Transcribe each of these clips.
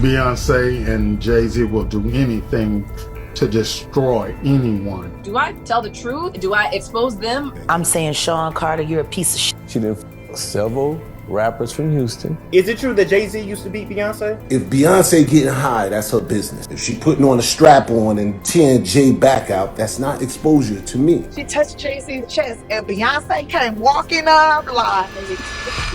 Beyonce and Jay-Z will do anything to destroy anyone. Do I tell the truth? Do I expose them? I'm saying, Sean Carter, you're a piece of shit. She did several rappers from Houston. Is it true that Jay-Z used to beat Beyonce? If Beyonce getting high, that's her business. If she putting on a strap on and tearing Jay back out, that's not exposure to me. She touched Jay-Z's chest and Beyonce came walking up like,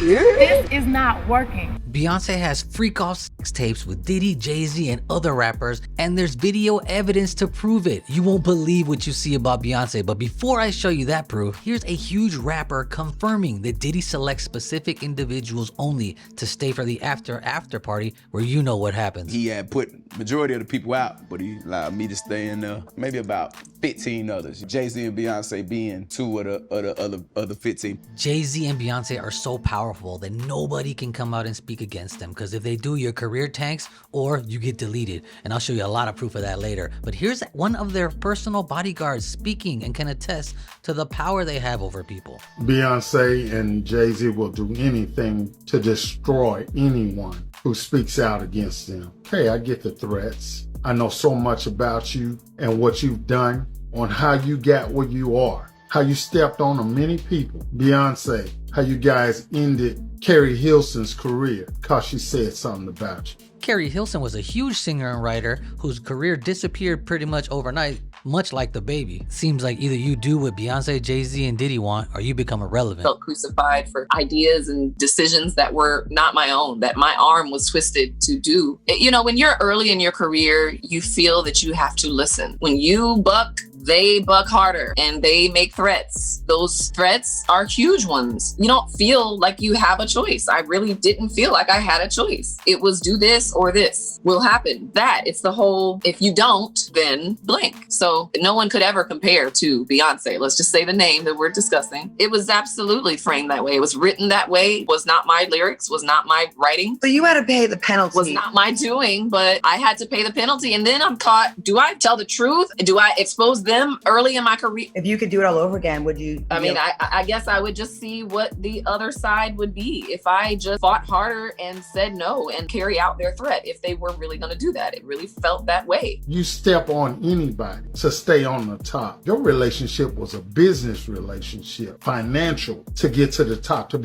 this is not working. Beyonce has freak-off sex tapes with Diddy, Jay-Z, and other rappers, and there's video evidence to prove it. You won't believe what you see about Beyonce, but before I show you that proof, here's a huge rapper confirming that Diddy selects specific individuals only to stay for the after party where you know what happens. He had put majority of the people out, but he allowed me to stay in there. Maybe about 15 others. Jay-Z and Beyonce being two of the other 15. Jay-Z and Beyonce are so powerful that nobody can come out and speak against them, because if they do, your career tanks or you get deleted. And I'll show you a lot of proof of that later. But here's one of their personal bodyguards speaking and can attest to the power they have over people. Beyonce and Jay-Z will do anything to destroy anyone who speaks out against them. Hey, I get the threats. I know so much about you and what you've done, on how you got where you are, how you stepped on many people. Beyonce, how you guys ended Carrie Hilson's career because she said something about you. Carrie Hilson was a huge singer and writer whose career disappeared pretty much overnight, much like the baby. Seems like either you do what Beyonce, Jay-Z, and Diddy want, or you become irrelevant. Felt crucified for ideas and decisions that were not my own, that my arm was twisted to do. You know, when you're early in your career, you feel that you have to listen. When you buck, they buck harder and they make threats. Those threats are huge ones. You don't feel like you have a choice. I really didn't feel like I had a choice. It was do this or this will happen. It's the whole, if you don't, then blank. So no one could ever compare to Beyonce. Let's just say the name that we're discussing. It was absolutely framed that way. It was written that way. Was not my lyrics, was not my writing. so you had to pay the penalty. Was not my doing, but I had to pay the penalty. And then I'm caught. Do I tell the truth? Do I expose them early in my career? If you could do it all over again, would you? I mean, I guess I would just see what the other side would be if I just fought harder and said no and carry out their threat, if they were really going to do that. It really felt that way. You step on anybody to stay on the top. Your relationship was a business relationship, financial, to get to the top, to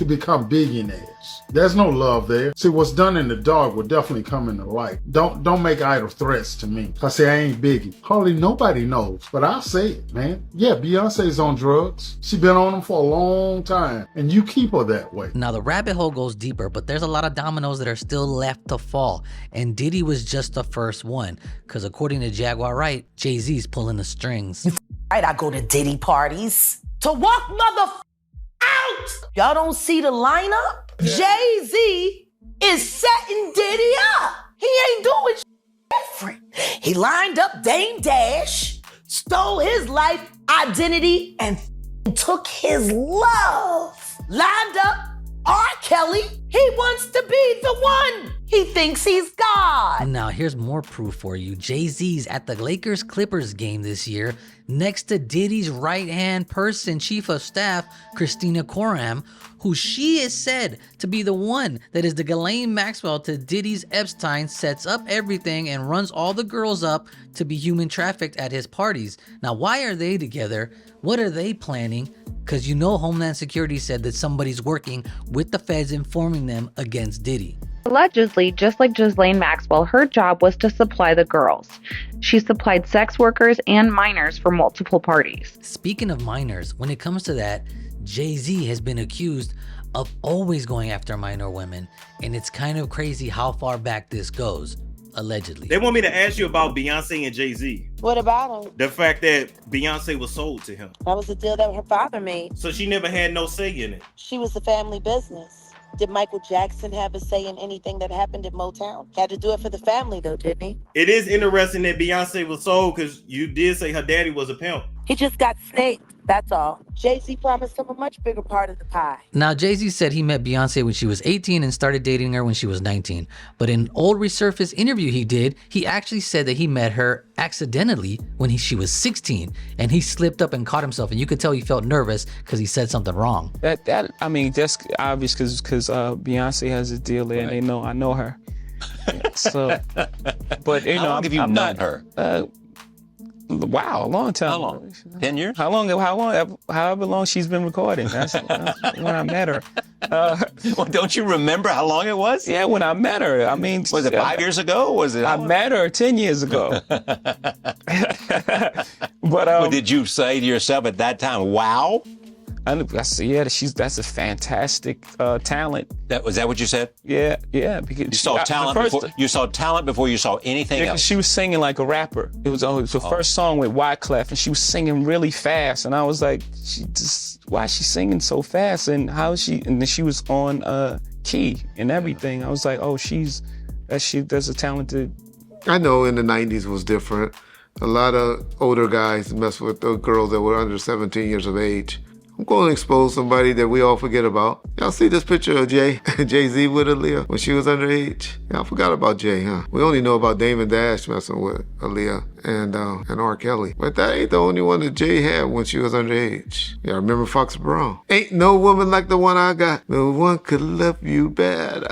become billionaires. There's no love there. See, what's done in the dark will definitely come in the light. Don't make idle threats to me. I say I ain't Biggie. Hardly nobody knows, but I'll say it, man. Yeah, Beyonce's on drugs. She been on them for a long time, and you keep her that way. Now the rabbit hole goes deeper, but there's a lot of dominoes that are still left to fall, and Diddy was just the first one, because according to Jaguar Wright, Jay-Z's pulling the strings. Right, I go to Diddy parties to walk out. Y'all don't see the lineup? Jay-Z is setting Diddy up. He ain't doing different. He lined up Dame Dash, stole his life identity, and took his love. Lined up R. Kelly. He wants to be the one. He thinks he's God. Now here's more proof for you. Jay-Z's at the Lakers-Clippers game this year next to Diddy's right-hand person, chief of staff, Christina Coram, who she is said to be the one that is the Ghislaine Maxwell to Diddy's Epstein, sets up everything and runs all the girls up to be human trafficked at his parties. Now, why are they together? What are they planning? Because you know Homeland Security said that somebody's working with the feds informing them against Diddy. Allegedly, just like Ghislaine Maxwell, her job was to supply the girls. She supplied sex workers and minors for multiple parties. Speaking of minors, when it comes to that, Jay-Z has been accused of always going after minor women, and it's kind of crazy how far back this goes, allegedly. They want me to ask you about Beyonce and Jay-Z. What about him? The fact that Beyonce was sold to him. That was the deal that her father made. So she never had no say in it. She was the family business. Did Michael Jackson have a say in anything that happened at Motown? Had to do it for the family though, didn't he? It is interesting that Beyonce was sold because you did say her daddy was a pimp. He just got snaked, that's all. Jay-Z promised him a much bigger part of the pie. Now, Jay-Z said he met Beyonce when she was 18 and started dating her when she was 19. But in an old resurfaced interview he did, he actually said that he met her accidentally when she was 16. And he slipped up and caught himself. And you could tell he felt nervous because he said something wrong. I mean, that's obvious because Beyonce has a deal there and they know I know her. So, but you know, how long have you known her? Wow, a long time. How long? 10 years? However long she's been recording. That's when I met her. Well, don't you remember how long it was? Yeah, when I met her. I mean, was it 5 years ago? Was it? I met her 10 years ago. But did you say to yourself at that time, "Wow"? That's a fantastic talent. Was that what you said? Yeah. Because you saw talent before you saw anything else. She was singing like a rapper. It was her first song with Wyclef, and she was singing really fast. And I was like, why is she singing so fast? And how is she? And then she was on key and everything. I was like, there's a talented. I know in the 90s was different. A lot of older guys mess with the girls that were under 17 years of age. I'm going to expose somebody that we all forget about. Y'all see this picture of Jay-Z with Aaliyah when she was underage? Y'all forgot about Jay, huh? We only know about Damon Dash messing with Aaliyah and R. Kelly. But that ain't the only one that Jay had when she was underage. Y'all remember Foxy Brown? Ain't no woman like the one I got. No one could love you better.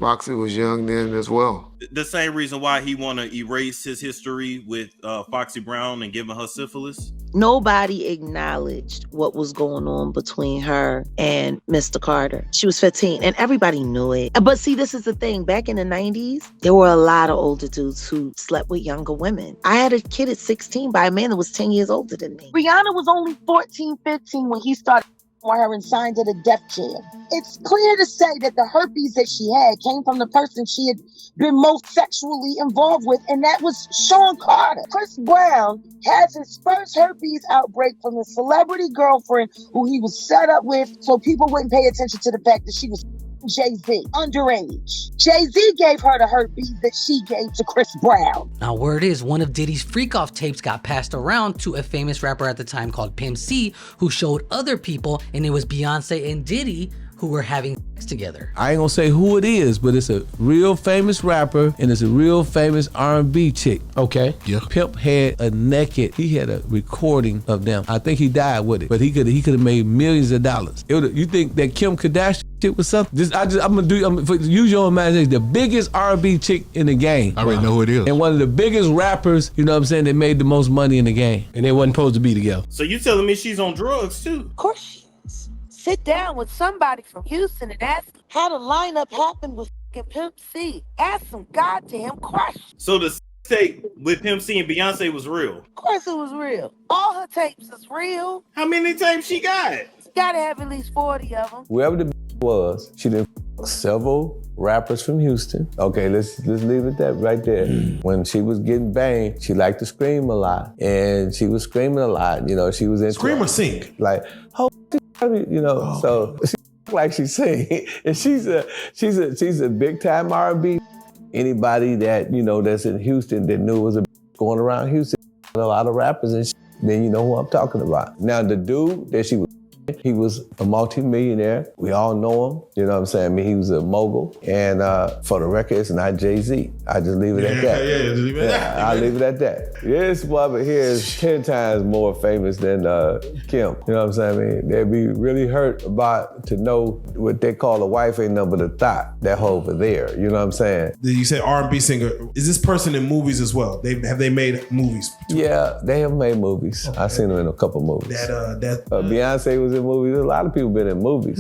Foxy was young then as well. The same reason why he want to erase his history with Foxy Brown and giving her syphilis. Nobody acknowledged what was going on between her and Mr. Carter. She was 15 and everybody knew it. But see, this is the thing. Back in the 90s, there were a lot of older dudes who slept with younger women. I had a kid at 16 by a man that was 10 years older than me. Rihanna was only 14, 15 when he started her and signed to the Def Jam. It's clear to say that the herpes that she had came from the person she had been most sexually involved with, and that was Sean Carter. Chris Brown has his first herpes outbreak from a celebrity girlfriend who he was set up with so people wouldn't pay attention to the fact that she was Jay-Z, underage. Jay-Z gave her the herpes that she gave to Chris Brown. Now, word is one of Diddy's freak-off tapes got passed around to a famous rapper at the time called Pimp C, who showed other people, and it was Beyonce and Diddy who were having sex together. I ain't gonna say who it is, but it's a real famous rapper and it's a real famous R&B chick. Okay. Yeah. Pimp had a he had a recording of them. I think he died with it, but he could have made millions of dollars. You think that Kim Kardashian shit was something? Use your imagination. The biggest R&B chick in the game. I already know who it is. And one of the biggest rappers, you know what I'm saying, that made the most money in the game. And they wasn't supposed to be together. So you telling me she's on drugs too? Of course she is. Sit down with somebody from Houston and ask how the lineup happened with Pimp C. Ask some goddamn questions. So the tape with Pimp C and Beyonce was real? Of course it was real. All her tapes is real. How many tapes she got? Gotta have at least 40 of them. Whoever the was, she did several rappers from Houston. Okay, let's leave it that right there. When she was getting banged, she liked to scream a lot, and she was screaming a lot. You know, she was into scream or sing, like you know. So she like she sing, and she's a big time R&B. Anybody that you know that's in Houston that knew was a going around Houston, a lot of rappers, and then you know who I'm talking about. Now the dude that she was. He was a multi-millionaire. We all know him. You know what I'm saying? I mean, he was a mogul. And for the record, it's not Jay-Z. I just leave it at that. Yeah, just leave it at that. I'll leave it at that. This brother here is 10 times more famous than Kim. You know what I'm saying? I mean, they'd be really hurt to know what they call a wife ain't nothing but a thought. That over there. You know what I'm saying? You said R&B singer. Is this person in movies as well? Have they made movies? Yeah, they have made movies. Okay. I've seen them in a couple movies. Beyonce was in movies. A lot of people been in movies.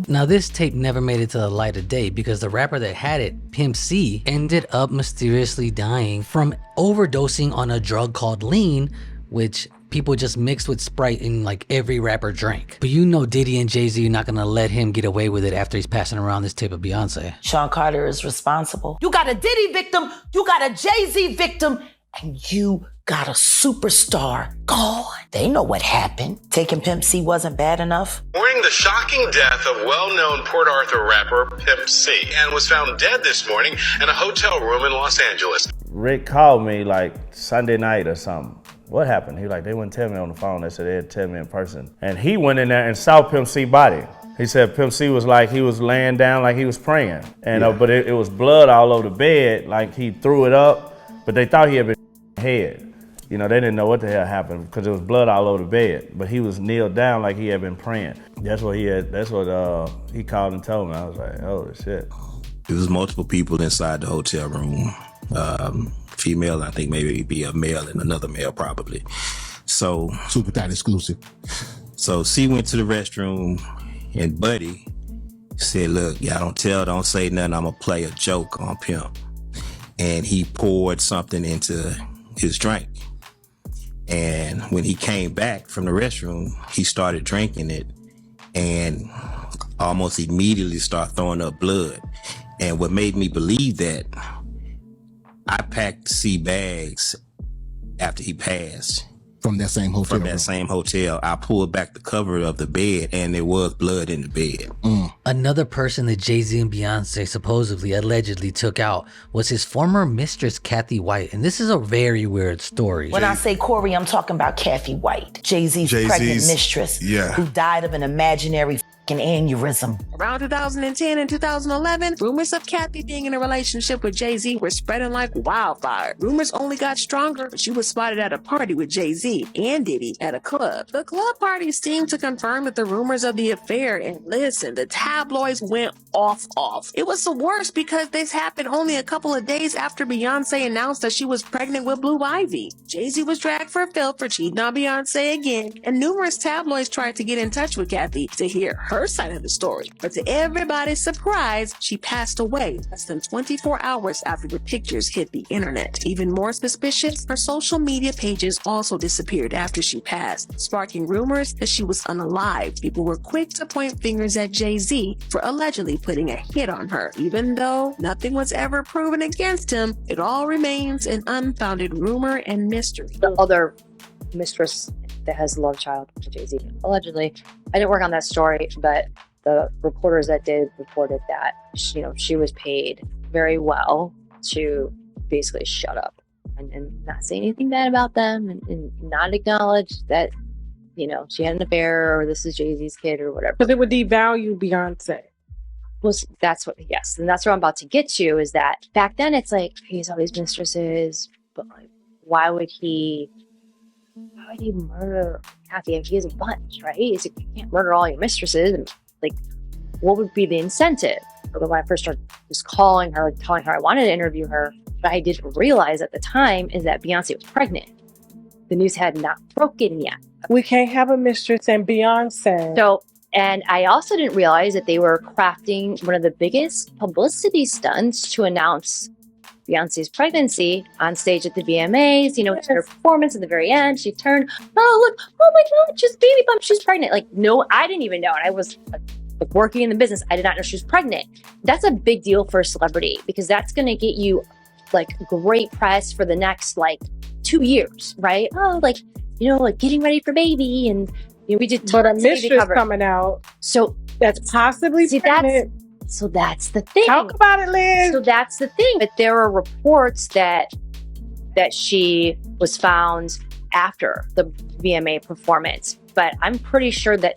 Now this tape never made it to the light of day because the rapper that had it, Pimp C, ended up mysteriously dying from overdosing on a drug called lean, which people just mixed with Sprite and like every rapper drank. But you know Diddy and Jay-Z are not gonna let him get away with it after he's passing around this tape of Beyonce. Sean Carter is responsible. You got a Diddy victim, you got a Jay-Z victim, and you got a superstar gone. They know what happened. Taking Pimp C wasn't bad enough. Mourning the shocking death of well-known Port Arthur rapper Pimp C, and was found dead this morning in a hotel room in Los Angeles. Rick called me like Sunday night or something. What happened? He they wouldn't tell me on the phone. They said they'd tell me in person. And he went in there and saw Pimp C body. He said Pimp C was like, he was laying down like he was praying. And but it was blood all over the bed, like he threw it up, but they thought he had been head. You know, they didn't know what the hell happened because there was blood all over the bed. But he was kneeled down like he had been praying. That's what he called and told me. I was like, holy shit. There was multiple people inside the hotel room. Female, I think maybe be a male and another male probably. So super tight exclusive. So C went to the restroom and Buddy said, look, y'all don't say nothing. I'm gonna play a joke on Pimp. And he poured something into his drink. And when he came back from the restroom, he started drinking it and almost immediately started throwing up blood. And what made me believe that, I packed C bags after he passed. From that same hotel. From that same hotel. I pulled back the cover of the bed and there was blood in the bed. Another person that Jay-Z and Beyonce supposedly, allegedly took out was his former mistress, Kathy White. And this is a very weird story. When I say Corey, I'm talking about Kathy White, Jay-Z's pregnant mistress, who died of an imaginary aneurysm. Around 2010 and 2011, rumors of Kathy being in a relationship with Jay-Z were spreading like wildfire. Rumors only got stronger when she was spotted at a party with Jay-Z and Diddy at a club. The club party seemed to confirm that the rumors of the affair, and listen, the tabloids went off. It was the worst because this happened only a couple of days after Beyonce announced that she was pregnant with Blue Ivy. Jay-Z was dragged for filth for cheating on Beyonce again, and numerous tabloids tried to get in touch with Kathy to hear her side of the story. But to everybody's surprise, she passed away less than 24 hours after the pictures hit the internet. Even more suspicious, her social media pages also disappeared after she passed, sparking rumors that she was unalive. People were quick to point fingers at Jay-Z for allegedly putting a hit on her. Even though nothing was ever proven against him, it all remains an unfounded rumor and mystery. The other mistress that has a love child with Jay-Z, allegedly. I didn't work on that story, but the reporters that did reported that she was paid very well to basically shut up and not say anything bad about them and not acknowledge that she had an affair or this is Jay-Z's kid or whatever. Because it would devalue Beyonce. Well, that's what and that's what I'm about to get to, is that back then it's like he has all these mistresses, but like why would he murder Kathy? He has a bunch, right? He's like, you can't murder all your mistresses. And like, what would be the incentive? But when I first started just telling her I wanted to interview her, what I didn't realize at the time is that Beyonce was pregnant. The news had not broken yet. We can't have a mistress and Beyonce. So, and I also didn't realize that they were crafting one of the biggest publicity stunts to announce Beyonce's pregnancy on stage at the VMAs. Yes. Her performance at the very end, she turned, oh look, oh my God, she's baby bump, she's pregnant. Like, no, I didn't even know. And I was like working in the business. I did not know she was pregnant. That's a big deal for a celebrity because that's going to get you like great press for the next like 2 years, right? Oh, like getting ready for baby, and we did. But a mistress coming out, so that's possibly pregnant. So that's the thing. Talk about it, Liz. So that's the thing. But there are reports that she was found after the VMA performance. But I'm pretty sure that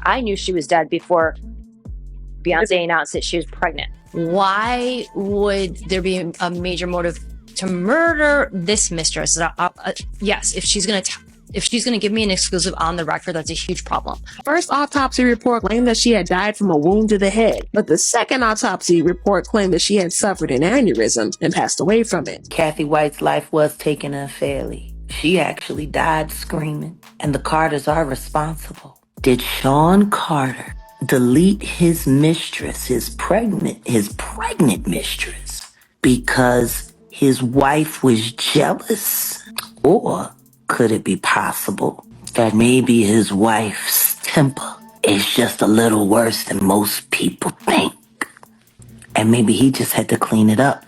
I knew she was dead before Beyonce announced that she was pregnant. Why would there be a major motive to murder this mistress? Yes, if she's going to give me an exclusive on the record, that's a huge problem. First autopsy report claimed that she had died from a wound to the head, but the second autopsy report claimed that she had suffered an aneurysm and passed away from it. Kathy White's life was taken unfairly. She actually died screaming, and the Carters are responsible. Did Sean Carter delete his mistress, his pregnant mistress, because his wife was jealous? Or could it be possible that maybe his wife's temper is just a little worse than most people think? And maybe he just had to clean it up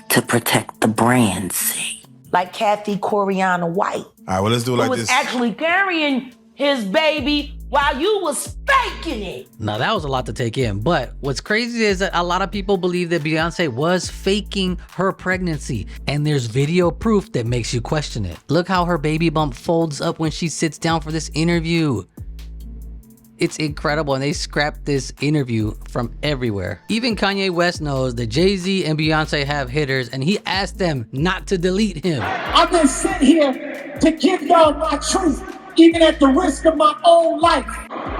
to protect the brand's sake. Like Kathy Coriana White. All right, well, let's do it like who was this. actually carrying his baby while you was faking it. Now that was a lot to take in, but what's crazy is that a lot of people believe that Beyonce was faking her pregnancy, and there's video proof that makes you question it. Look how her baby bump folds up when she sits down for this interview. It's incredible, and they scrapped this interview from everywhere. Even Kanye West knows that Jay-Z and Beyonce have hitters, and he asked them not to delete him. I'm gonna sit here to give y'all my truth, even at the risk of my own life.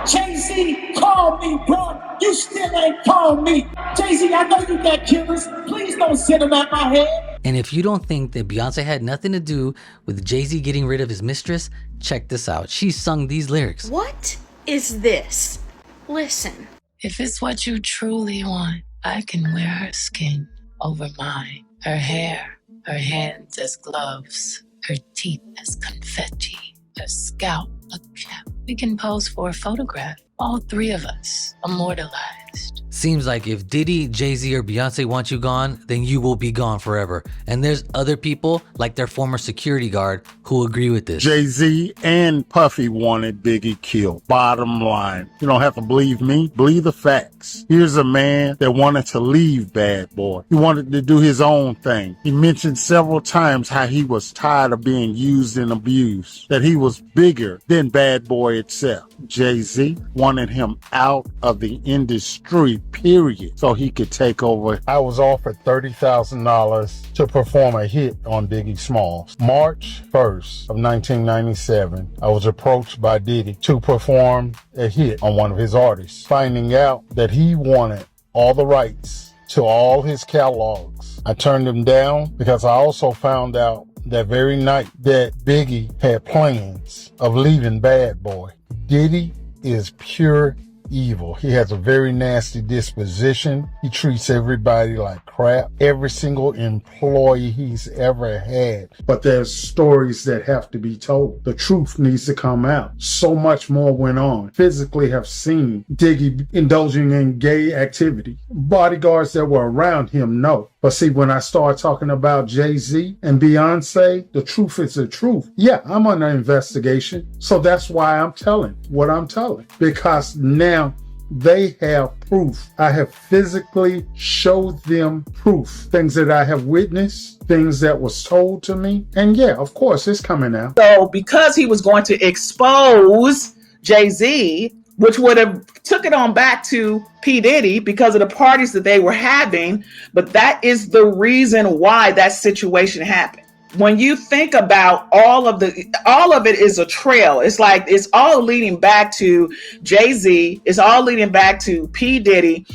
Jay-Z called me, bro. You still ain't called me. Jay-Z, I know you got killers. Please don't send them at my head. And if you don't think that Beyonce had nothing to do with Jay-Z getting rid of his mistress, check this out. She sung these lyrics. What is this? Listen. If it's what you truly want, I can wear her skin over mine. Her hair, her hands as gloves, her teeth as confetti, her scalp a cap. We can pose for a photograph, all three of us, immortalized. Seems like if Diddy, Jay-Z, or Beyonce want you gone, then you will be gone forever. And there's other people, like their former security guard, who agree with this. Jay-Z and Puffy wanted Biggie killed. Bottom line. You don't have to believe me. Believe the facts. Here's a man that wanted to leave Bad Boy. He wanted to do his own thing. He mentioned several times how he was tired of being used and abused. That he was bigger than Bad Boy itself. Jay-Z wanted him out of the industry, period, so he could take over. I was offered $30,000 to perform a hit on Biggie Smalls. March 1st of 1997, I was approached by Diddy to perform a hit on one of his artists, finding out that he wanted all the rights to all his catalogs. I turned him down because I also found out that very night that Biggie had plans of leaving Bad Boy. Diddy is pure evil. He has a very nasty disposition. He treats everybody like crap. Every single employee he's ever had. But there's stories that have to be told. The truth needs to come out. So much more went on. Physically have seen Diggy indulging in gay activity. Bodyguards that were around him know. But see, when I start talking about Jay-Z and Beyonce, the truth is the truth. Yeah, I'm under investigation. So that's why I'm telling what I'm telling. Because now they have proof. I have physically showed them proof. Things that I have witnessed, things that was told to me. And yeah, of course, it's coming out. So because he was going to expose Jay-Z, which would have took it on back to P. Diddy because of the parties that they were having. But that is the reason why that situation happened. When you think about all of it is a trail. It's like it's all leading back to Jay-Z. It's all leading back to P. Diddy.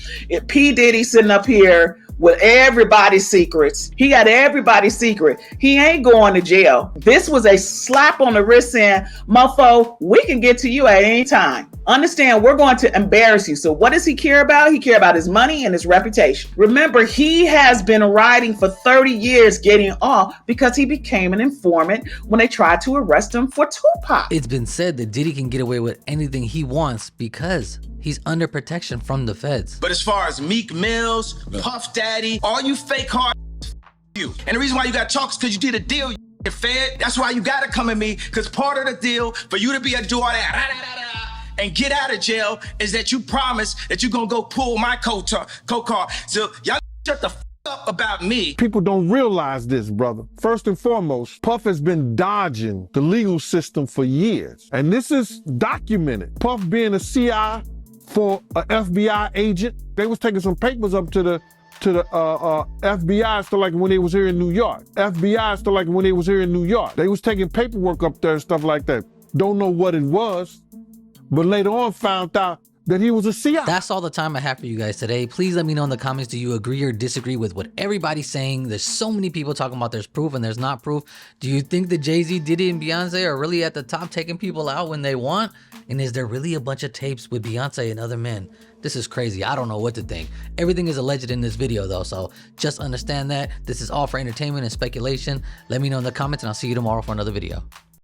P. Diddy sitting up here with everybody's secrets. He got everybody's secret. He ain't going to jail. This was a slap on the wrist saying, mofo, we can get to you at any time. Understand, we're going to embarrass you. So what does he care about? He care about his money and his reputation. Remember, he has been riding for 30 years getting off because he became an informant when they tried to arrest him for Tupac. It's been said that Diddy can get away with anything he wants because he's under protection from the feds. But as far as Meek Mills, Puff Daddy, all you fake hard you. And the reason why you got talk is because you did a deal, you fed. That's why you got to come at me, because part of the deal for you to be able to do all that and get out of jail is that you promise that you're going to go pull my co-car. So y'all shut the f up about me. People don't realize this, brother. First and foremost, Puff has been dodging the legal system for years. And this is documented. Puff being a CI for an FBI agent, they was taking some papers up to the FBI still like when they was here in New York. FBI still like when they was here in New York. They was taking paperwork up there and stuff like that. Don't know what it was, but later on found out that he was a CI. That's all the time I have for you guys today. Please let me know in the comments, do you agree or disagree with what everybody's saying? There's so many people talking about there's proof and there's not proof. Do you think that Jay-Z, Diddy, and Beyonce are really at the top taking people out when they want? And is there really a bunch of tapes with Beyonce and other men? This is crazy. I don't know what to think. Everything is alleged in this video though, so just understand that. This is all for entertainment and speculation. Let me know in the comments and I'll see you tomorrow for another video.